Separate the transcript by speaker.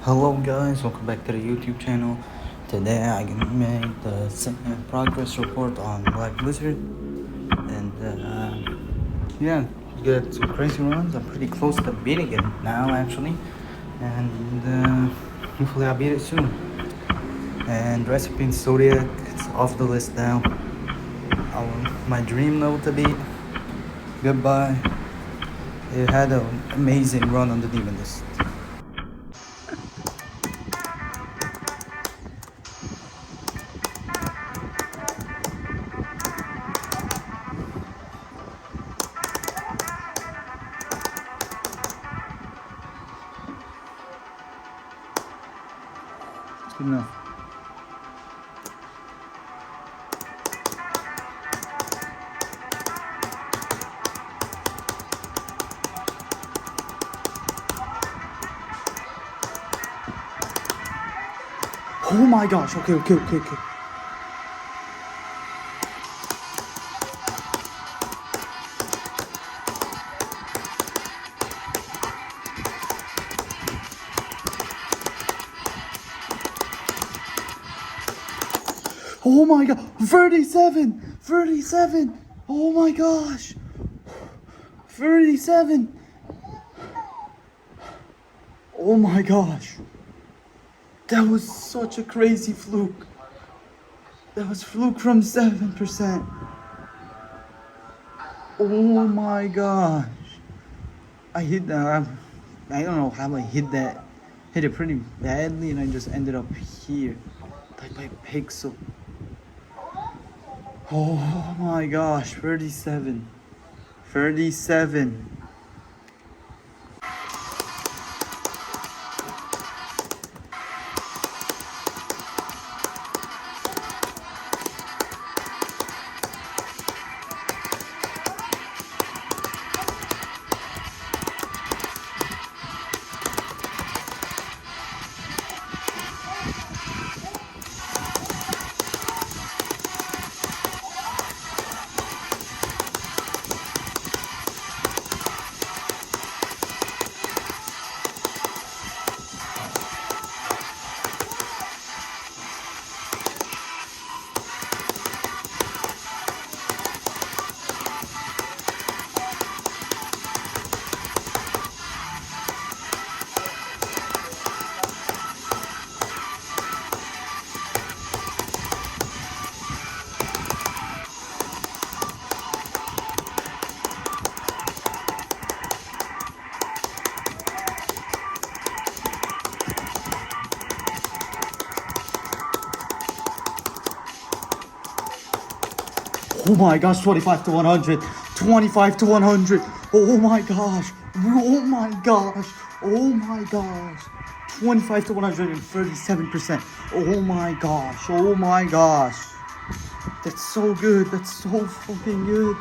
Speaker 1: Hello guys, welcome back to the YouTube channel. Today I made the progress report on Black Blizzard, and yeah, get some crazy runs. I'm pretty close to beating it now actually, and hopefully I'll beat it soon. And Recipe in Zodiac, it's off the list now. My dream level to beat, goodbye. It had an amazing run on the demon list. Good enough. Oh my gosh, okay. Oh my god, 37, oh my gosh, 37, oh my gosh, that was such a crazy fluke, that was fluke from 7%, oh my gosh, I hit that, I don't know how I hit it pretty badly, and I just ended up here, like by pixel. Oh my gosh, 37. Oh my gosh, 25 to 100. 25 to 100. Oh my gosh. Oh my gosh. Oh my gosh. 25 to 137%. Oh my gosh. Oh my gosh. That's so good. That's so fucking good.